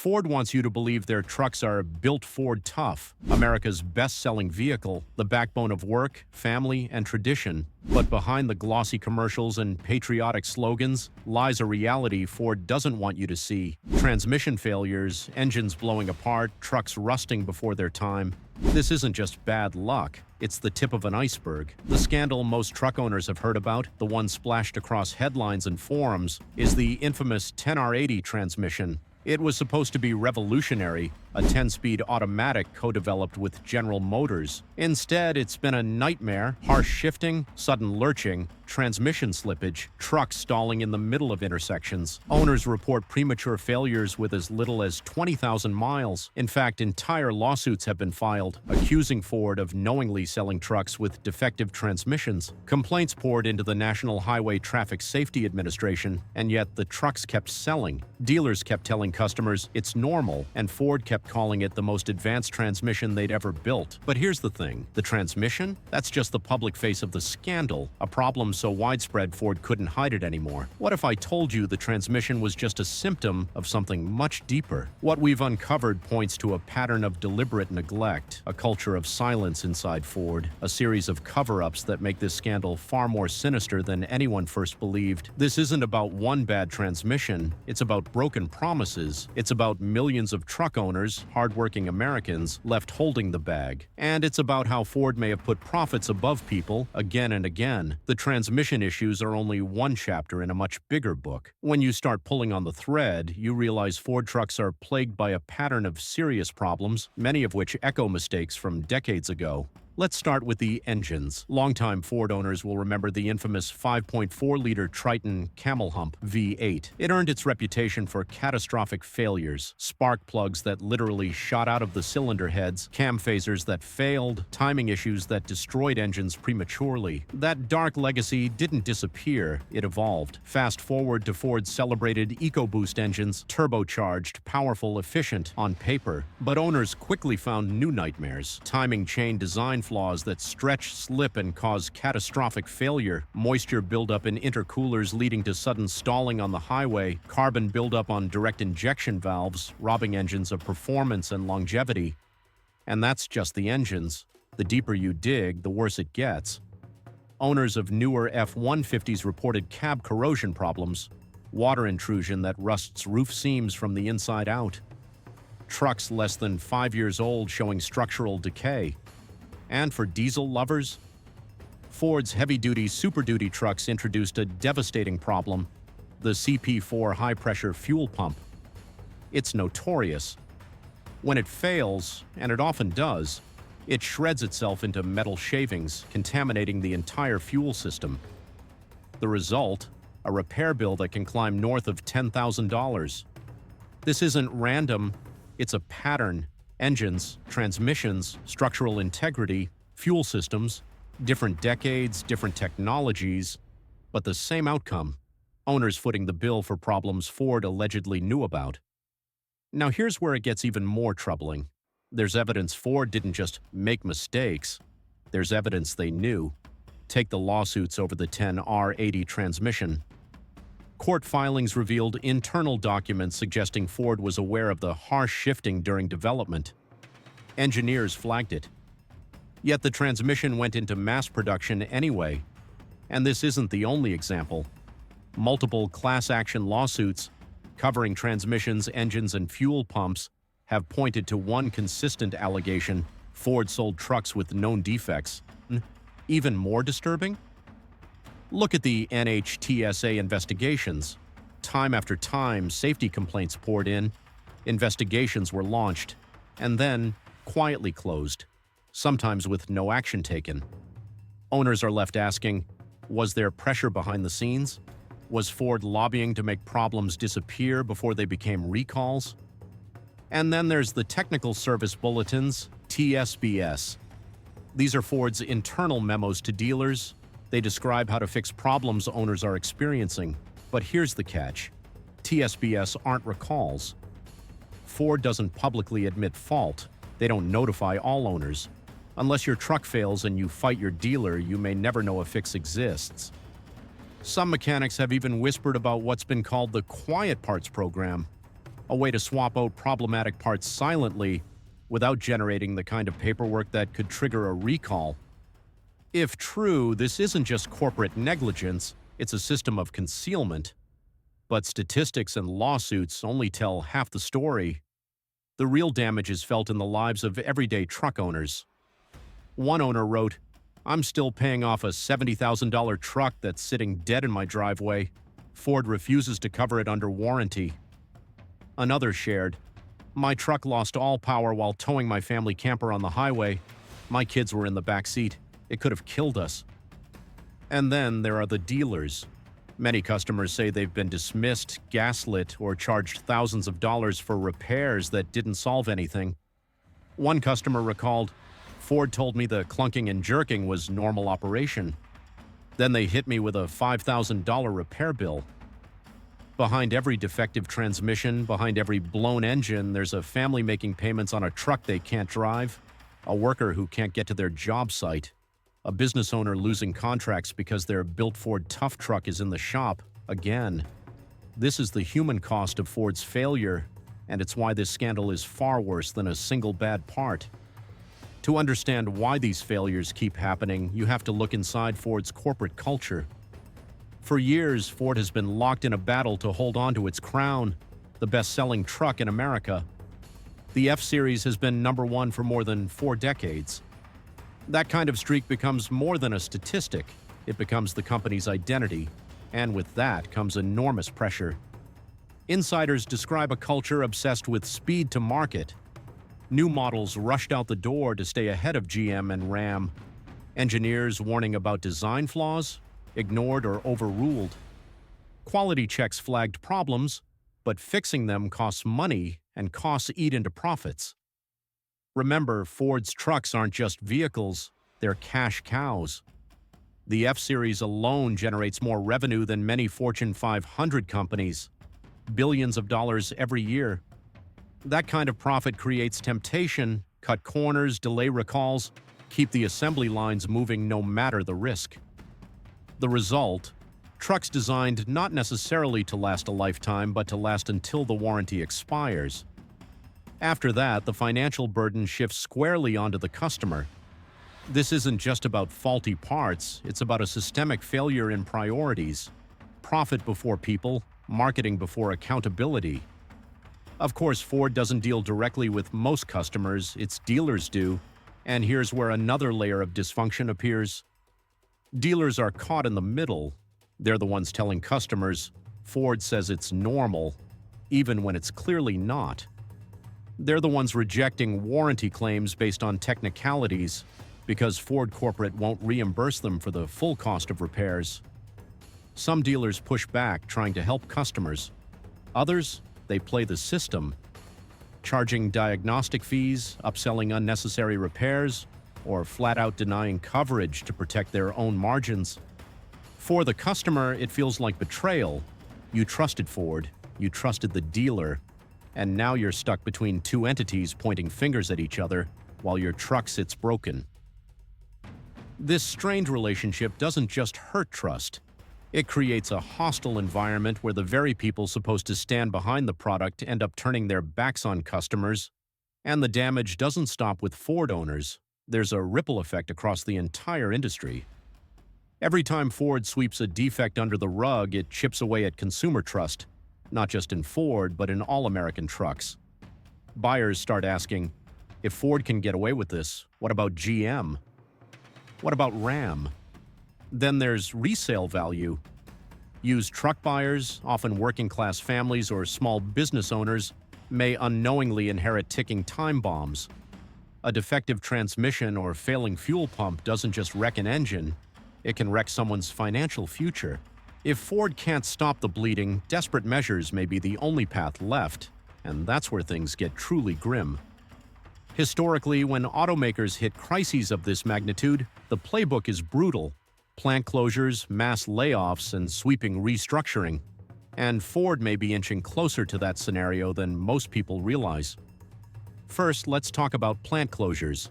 Ford wants you to believe their trucks are built Ford tough, America's best-selling vehicle, the backbone of work, family, and tradition. But behind the glossy commercials and patriotic slogans lies a reality Ford doesn't want you to see. Transmission failures, engines blowing apart, trucks rusting before their time. This isn't just bad luck. It's the tip of an iceberg. The scandal most truck owners have heard about, the one splashed across headlines and forums, is the infamous 10R80 transmission. It was supposed to be revolutionary, a 10-speed automatic co-developed with General Motors. Instead, it's been a nightmare: harsh shifting, sudden lurching, transmission slippage, trucks stalling in the middle of intersections. Owners report premature failures with as little as 20,000 miles. In fact, entire lawsuits have been filed, accusing Ford of knowingly selling trucks with defective transmissions. Complaints poured into the National Highway Traffic Safety Administration, and yet the trucks kept selling. Dealers kept telling customers it's normal, and Ford kept calling it the most advanced transmission they'd ever built. But here's the thing: the transmission? That's just the public face of the scandal, a problem so widespread Ford couldn't hide it anymore. What if I told you the transmission was just a symptom of something much deeper? What we've uncovered points to a pattern of deliberate neglect, a culture of silence inside Ford, a series of cover-ups that make this scandal far more sinister than anyone first believed. This isn't about one bad transmission, it's about broken promises. It's about millions of truck owners, hardworking Americans, left holding the bag. And it's about how Ford may have put profits above people again and again. The transmission issues are only one chapter in a much bigger book. When you start pulling on the thread, you realize Ford trucks are plagued by a pattern of serious problems, many of which echo mistakes from decades ago. Let's start with the engines. Longtime Ford owners will remember the infamous 5.4-liter Triton Camel Hump V8. It earned its reputation for catastrophic failures: spark plugs that literally shot out of the cylinder heads, cam phasers that failed, timing issues that destroyed engines prematurely. That dark legacy didn't disappear, it evolved. Fast forward to Ford's celebrated EcoBoost engines, turbocharged, powerful, efficient on paper. But owners quickly found new nightmares: timing chain design flaws that stretch, slip, and cause catastrophic failure, moisture buildup in intercoolers leading to sudden stalling on the highway, carbon buildup on direct injection valves, robbing engines of performance and longevity. And that's just the engines. The deeper you dig, the worse it gets. Owners of newer F-150s reported cab corrosion problems, water intrusion that rusts roof seams from the inside out, trucks less than 5 years old showing structural decay. And for diesel lovers, Ford's heavy-duty Super Duty trucks introduced a devastating problem: the CP4 high-pressure fuel pump. It's notorious. When it fails, and it often does, it shreds itself into metal shavings, contaminating the entire fuel system. The result? A repair bill that can climb north of $10,000. This isn't random, it's a pattern. Engines, transmissions, structural integrity, fuel systems, different decades, different technologies, but the same outcome: owners footing the bill for problems Ford allegedly knew about. Now here's where it gets even more troubling. There's evidence Ford didn't just make mistakes, there's evidence they knew. Take the lawsuits over the 10R80 transmission. Court filings revealed internal documents suggesting Ford was aware of the harsh shifting during development. Engineers flagged it. Yet the transmission went into mass production anyway. And this isn't the only example. Multiple class-action lawsuits covering transmissions, engines, and fuel pumps have pointed to one consistent allegation: Ford sold trucks with known defects. Even more disturbing? Look at the NHTSA investigations. Time after time, safety complaints poured in, investigations were launched, and then quietly closed, sometimes with no action taken. Owners are left asking, was there pressure behind the scenes? Was Ford lobbying to make problems disappear before they became recalls? And then there's the Technical Service Bulletins, TSBS. These are Ford's internal memos to dealers. They describe how to fix problems owners are experiencing. But here's the catch: TSBS aren't recalls. Ford doesn't publicly admit fault. They don't notify all owners. Unless your truck fails and you fight your dealer, you may never know a fix exists. Some mechanics have even whispered about what's been called the quiet parts program. a way to swap out problematic parts silently without generating the kind of paperwork that could trigger a recall. If true, this isn't just corporate negligence, it's a system of concealment. But statistics and lawsuits only tell half the story. The real damage is felt in the lives of everyday truck owners. One owner wrote, "I'm still paying off a $70,000 truck that's sitting dead in my driveway. Ford refuses to cover it under warranty." Another shared, "My truck lost all power while towing my family camper on the highway. My kids were in the back seat. It could have killed us." And then there are the dealers. Many customers say they've been dismissed, gaslit, or charged thousands of dollars for repairs that didn't solve anything. One customer recalled, "Ford told me the clunking and jerking was normal operation. Then they hit me with a $5,000 repair bill." Behind every defective transmission, behind every blown engine, there's a family making payments on a truck they can't drive, a worker who can't get to their job site, a business owner losing contracts because their built Ford tough truck is in the shop again. This is the human cost of Ford's failure, and it's why this scandal is far worse than a single bad part. To understand why these failures keep happening, you have to look inside Ford's corporate culture. For years, Ford has been locked in a battle to hold on to its crown, the best-selling truck in America. The F-Series has been #1 for more than 4 decades. That kind of streak becomes more than a statistic. It becomes the company's identity, and with that comes enormous pressure. Insiders describe a culture obsessed with speed to market. New models rushed out the door to stay ahead of GM and Ram. Engineers warning about design flaws, ignored or overruled. Quality checks flagged problems, but fixing them costs money, and costs eat into profits. Remember, Ford's trucks aren't just vehicles, they're cash cows. The F-Series alone generates more revenue than many Fortune 500 companies, billions of dollars every year. That kind of profit creates temptation, cut corners, delay recalls, keep the assembly lines moving no matter the risk. The result? Trucks designed not necessarily to last a lifetime, but to last until the warranty expires. After that, the financial burden shifts squarely onto the customer. This isn't just about faulty parts, it's about a systemic failure in priorities. Profit before people, marketing before accountability. Of course, Ford doesn't deal directly with most customers, its dealers do, and here's where another layer of dysfunction appears. Dealers are caught in the middle. They're the ones telling customers, Ford says it's normal, even when it's clearly not. They're the ones rejecting warranty claims based on technicalities because Ford corporate won't reimburse them for the full cost of repairs. Some dealers push back, trying to help customers. Others, they play the system, charging diagnostic fees, upselling unnecessary repairs, or flat-out denying coverage to protect their own margins. For the customer, it feels like betrayal. You trusted Ford, you trusted the dealer, and now you're stuck between two entities pointing fingers at each other while your truck sits broken. This strained relationship doesn't just hurt trust. It creates a hostile environment where the very people supposed to stand behind the product end up turning their backs on customers. And the damage doesn't stop with Ford owners. There's a ripple effect across the entire industry. Every time Ford sweeps a defect under the rug, it chips away at consumer trust, not just in Ford, but in all American trucks. Buyers start asking, if Ford can get away with this, what about GM? What about Ram? Then there's resale value. Used truck buyers, often working-class families or small business owners, may unknowingly inherit ticking time bombs. A defective transmission or failing fuel pump doesn't just wreck an engine, it can wreck someone's financial future. If Ford can't stop the bleeding, desperate measures may be the only path left, and that's where things get truly grim. Historically, when automakers hit crises of this magnitude, the playbook is brutal. Plant closures, mass layoffs, and sweeping restructuring. And Ford may be inching closer to that scenario than most people realize. First, let's talk about plant closures.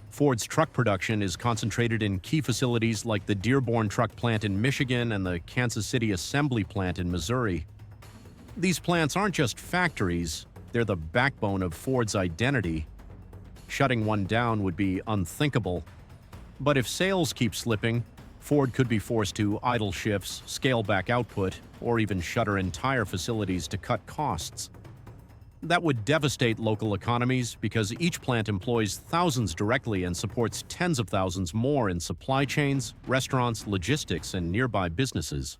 Ford's truck production is concentrated in key facilities like the Dearborn truck plant in Michigan and the Kansas City assembly plant in Missouri. These plants aren't just factories, they're the backbone of Ford's identity. Shutting one down would be unthinkable. But if sales keep slipping, Ford could be forced to idle shifts, scale back output, or even shutter entire facilities to cut costs. That would devastate local economies because each plant employs thousands directly and supports tens of thousands more in supply chains, restaurants, logistics, and nearby businesses.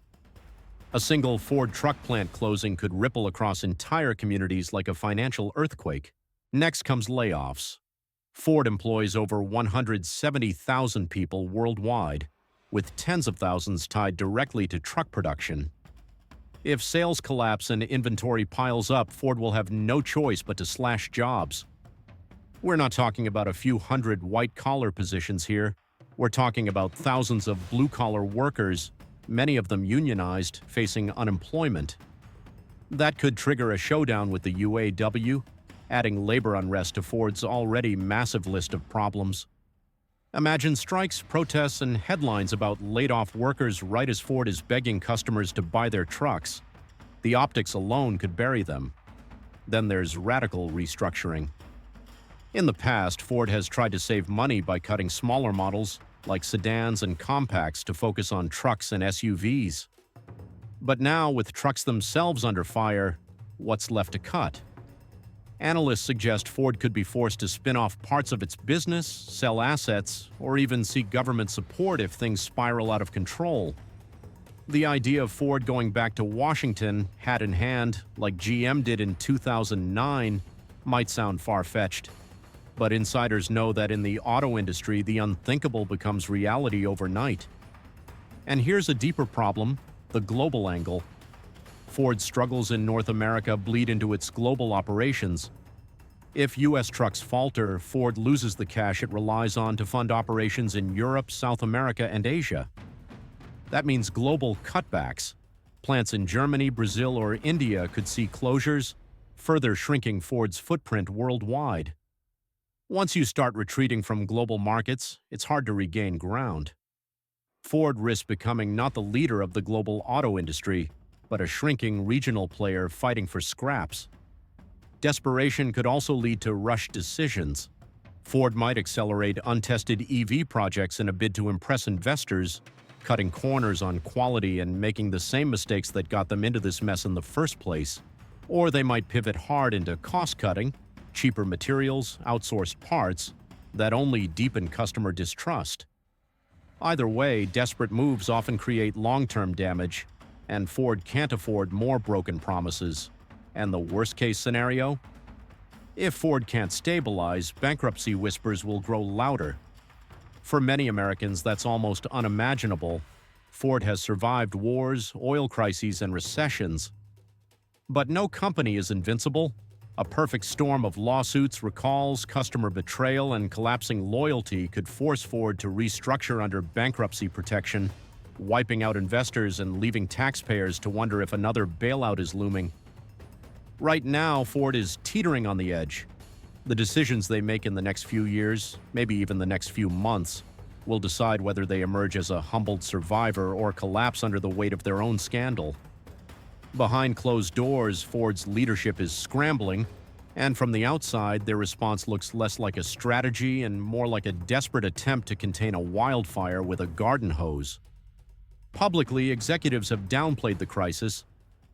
A single Ford truck plant closing could ripple across entire communities like a financial earthquake. Next comes layoffs. Ford employs over 170,000 people worldwide, with tens of thousands tied directly to truck production. If sales collapse and inventory piles up, Ford will have no choice but to slash jobs. We're not talking about a few hundred white-collar positions here. We're talking about thousands of blue-collar workers, many of them unionized, facing unemployment. That could trigger a showdown with the UAW, adding labor unrest to Ford's already massive list of problems. Imagine strikes, protests, and headlines about laid-off workers right as Ford is begging customers to buy their trucks. The optics alone could bury them. Then there's radical restructuring. In the past, Ford has tried to save money by cutting smaller models, like sedans and compacts, to focus on trucks and SUVs. But now, with trucks themselves under fire, what's left to cut? Analysts suggest Ford could be forced to spin off parts of its business, sell assets, or even seek government support if things spiral out of control. The idea of Ford going back to Washington, hat in hand, like GM did in 2009, might sound far-fetched. But insiders know that in the auto industry, the unthinkable becomes reality overnight. And here's a deeper problem: the global angle. Ford's struggles in North America bleed into its global operations. If U.S. trucks falter, Ford loses the cash it relies on to fund operations in Europe, South America, and Asia. That means global cutbacks. Plants in Germany, Brazil, or India could see closures, further shrinking Ford's footprint worldwide. Once you start retreating from global markets, it's hard to regain ground. Ford risks becoming not the leader of the global auto industry, but a shrinking regional player fighting for scraps. Desperation could also lead to rushed decisions. Ford might accelerate untested EV projects in a bid to impress investors, cutting corners on quality and making the same mistakes that got them into this mess in the first place. Or they might pivot hard into cost-cutting, cheaper materials, outsourced parts that only deepen customer distrust. Either way, desperate moves often create long-term damage, and Ford can't afford more broken promises. And the worst-case scenario? If Ford can't stabilize, bankruptcy whispers will grow louder. For many Americans, that's almost unimaginable. Ford has survived wars, oil crises, and recessions. But no company is invincible. A perfect storm of lawsuits, recalls, customer betrayal, and collapsing loyalty could force Ford to restructure under bankruptcy protection, wiping out investors and leaving taxpayers to wonder if another bailout is looming. Right now, Ford is teetering on the edge. The decisions they make in the next few years, maybe even the next few months, will decide whether they emerge as a humbled survivor or collapse under the weight of their own scandal. Behind closed doors, Ford's leadership is scrambling, and from the outside, their response looks less like a strategy and more like a desperate attempt to contain a wildfire with a garden hose. Publicly, executives have downplayed the crisis,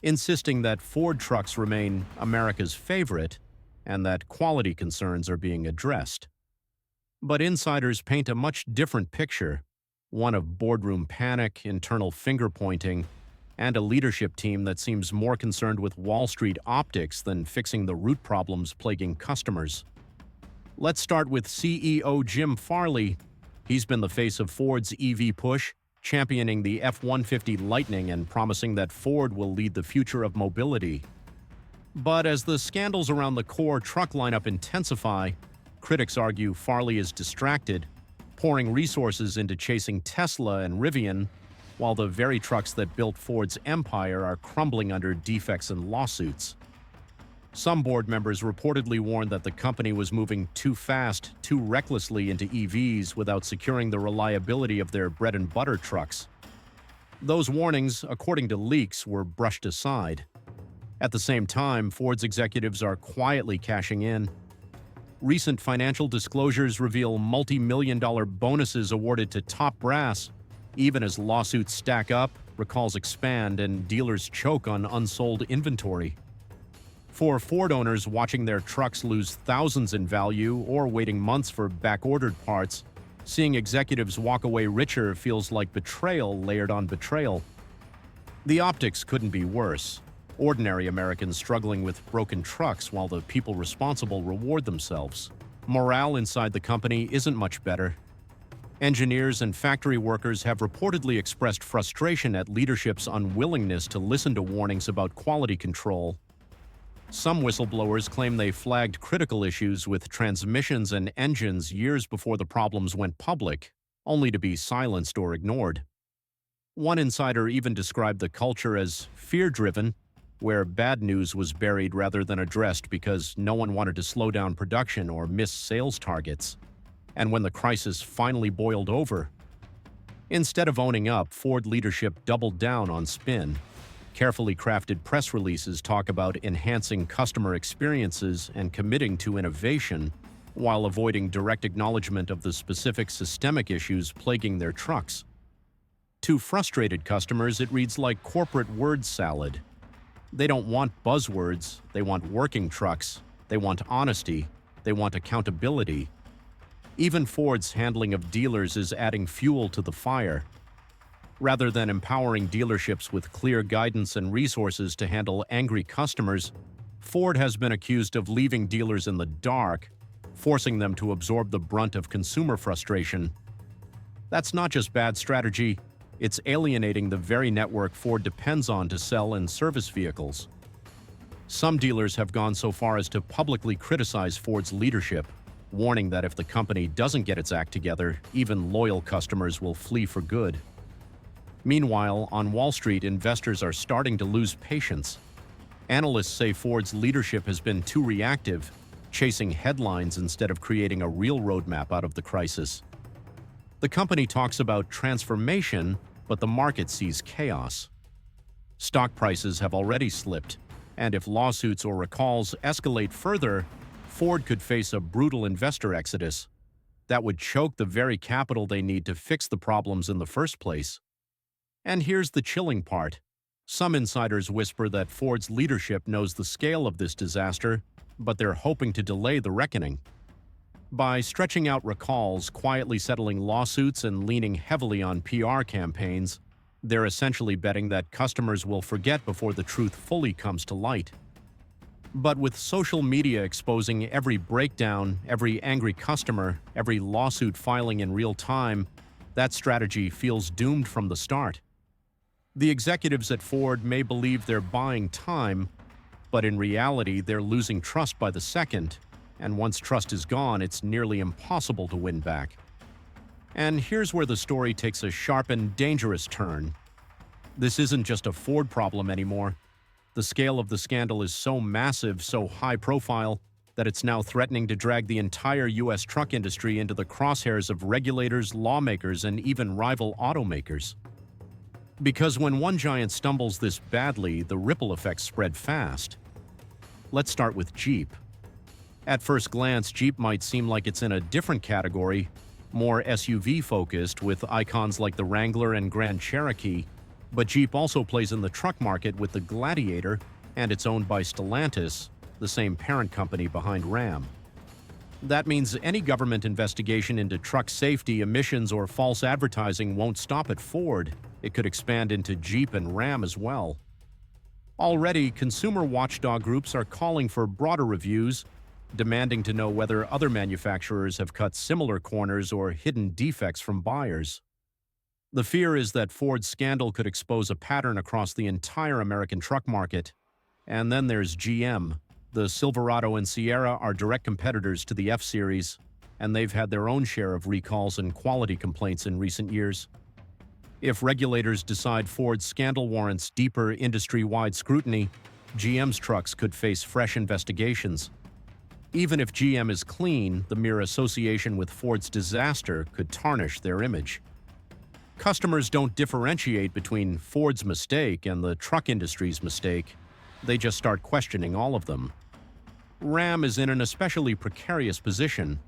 insisting that Ford trucks remain America's favorite and that quality concerns are being addressed. But insiders paint a much different picture, one of boardroom panic, internal finger-pointing, and a leadership team that seems more concerned with Wall Street optics than fixing the root problems plaguing customers. Let's start with CEO Jim Farley. He's been the face of Ford's EV push, championing the F-150 Lightning and promising that Ford will lead the future of mobility. But as the scandals around the core truck lineup intensify, critics argue Farley is distracted, pouring resources into chasing Tesla and Rivian, while the very trucks that built Ford's empire are crumbling under defects and lawsuits. Some board members reportedly warned that the company was moving too fast, too recklessly into EVs without securing the reliability of their bread-and-butter trucks. Those warnings, according to leaks, were brushed aside. At the same time, Ford's executives are quietly cashing in. Recent financial disclosures reveal multi-million-dollar bonuses awarded to top brass, even as lawsuits stack up, recalls expand, and dealers choke on unsold inventory. For Ford owners watching their trucks lose thousands in value or waiting months for back-ordered parts, seeing executives walk away richer feels like betrayal layered on betrayal. The optics couldn't be worse. Ordinary Americans struggling with broken trucks while the people responsible reward themselves. Morale inside the company isn't much better. Engineers and factory workers have reportedly expressed frustration at leadership's unwillingness to listen to warnings about quality control. Some whistleblowers claim they flagged critical issues with transmissions and engines years before the problems went public, only to be silenced or ignored. One insider even described the culture as fear-driven, where bad news was buried rather than addressed because no one wanted to slow down production or miss sales targets. And when the crisis finally boiled over, instead of owning up, Ford leadership doubled down on spin. Carefully crafted press releases talk about enhancing customer experiences and committing to innovation, while avoiding direct acknowledgement of the specific systemic issues plaguing their trucks. To frustrated customers, it reads like corporate word salad. They don't want buzzwords, they want working trucks, they want honesty, they want accountability. Even Ford's handling of dealers is adding fuel to the fire. Rather than empowering dealerships with clear guidance and resources to handle angry customers, Ford has been accused of leaving dealers in the dark, forcing them to absorb the brunt of consumer frustration. That's not just bad strategy, it's alienating the very network Ford depends on to sell and service vehicles. Some dealers have gone so far as to publicly criticize Ford's leadership, warning that if the company doesn't get its act together, even loyal customers will flee for good. Meanwhile, on Wall Street, investors are starting to lose patience. Analysts say Ford's leadership has been too reactive, chasing headlines instead of creating a real roadmap out of the crisis. The company talks about transformation, but the market sees chaos. Stock prices have already slipped, and if lawsuits or recalls escalate further, Ford could face a brutal investor exodus that would choke the very capital they need to fix the problems in the first place. And here's the chilling part. Some insiders whisper that Ford's leadership knows the scale of this disaster, but they're hoping to delay the reckoning. By stretching out recalls, quietly settling lawsuits, and leaning heavily on PR campaigns, they're essentially betting that customers will forget before the truth fully comes to light. But with social media exposing every breakdown, every angry customer, every lawsuit filing in real time, that strategy feels doomed from the start. The executives at Ford may believe they're buying time, but in reality, they're losing trust by the second. And once trust is gone, it's nearly impossible to win back. And here's where the story takes a sharp and dangerous turn. This isn't just a Ford problem anymore. The scale of the scandal is so massive, so high profile, that it's now threatening to drag the entire U.S. truck industry into the crosshairs of regulators, lawmakers, and even rival automakers. Because when one giant stumbles this badly, the ripple effects spread fast. Let's start with Jeep. At first glance, Jeep might seem like it's in a different category, more SUV-focused with icons like the Wrangler and Grand Cherokee, but Jeep also plays in the truck market with the Gladiator, and it's owned by Stellantis, the same parent company behind Ram. That means any government investigation into truck safety, emissions, or false advertising won't stop at Ford. It could expand into Jeep and Ram as well. Already, consumer watchdog groups are calling for broader reviews, demanding to know whether other manufacturers have cut similar corners or hidden defects from buyers. The fear is that Ford's scandal could expose a pattern across the entire American truck market. And then there's GM. The Silverado and Sierra are direct competitors to the F-Series, and they've had their own share of recalls and quality complaints in recent years. If regulators decide Ford's scandal warrants deeper industry-wide scrutiny, GM's trucks could face fresh investigations. Even if GM is clean, the mere association with Ford's disaster could tarnish their image. Customers don't differentiate between Ford's mistake and the truck industry's mistake. they just start questioning all of them. Ram is in an especially precarious position.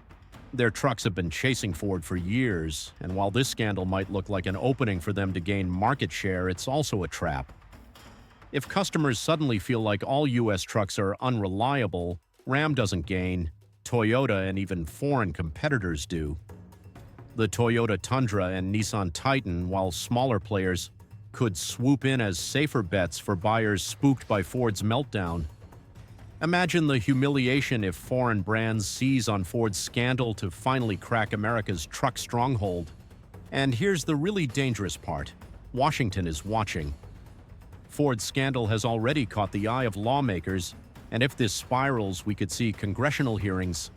Their trucks have been chasing Ford for years, and while this scandal might look like an opening for them to gain market share, it's also a trap. If customers suddenly feel like all U.S. trucks are unreliable, Ram doesn't gain, Toyota and even foreign competitors do. The Toyota Tundra and Nissan Titan, while smaller players, could swoop in as safer bets for buyers spooked by Ford's meltdown. Imagine the humiliation if foreign brands seize on Ford's scandal to finally crack America's truck stronghold. And here's the really dangerous part. Washington is watching. Ford's scandal has already caught the eye of lawmakers, and if this spirals, we could see congressional hearings,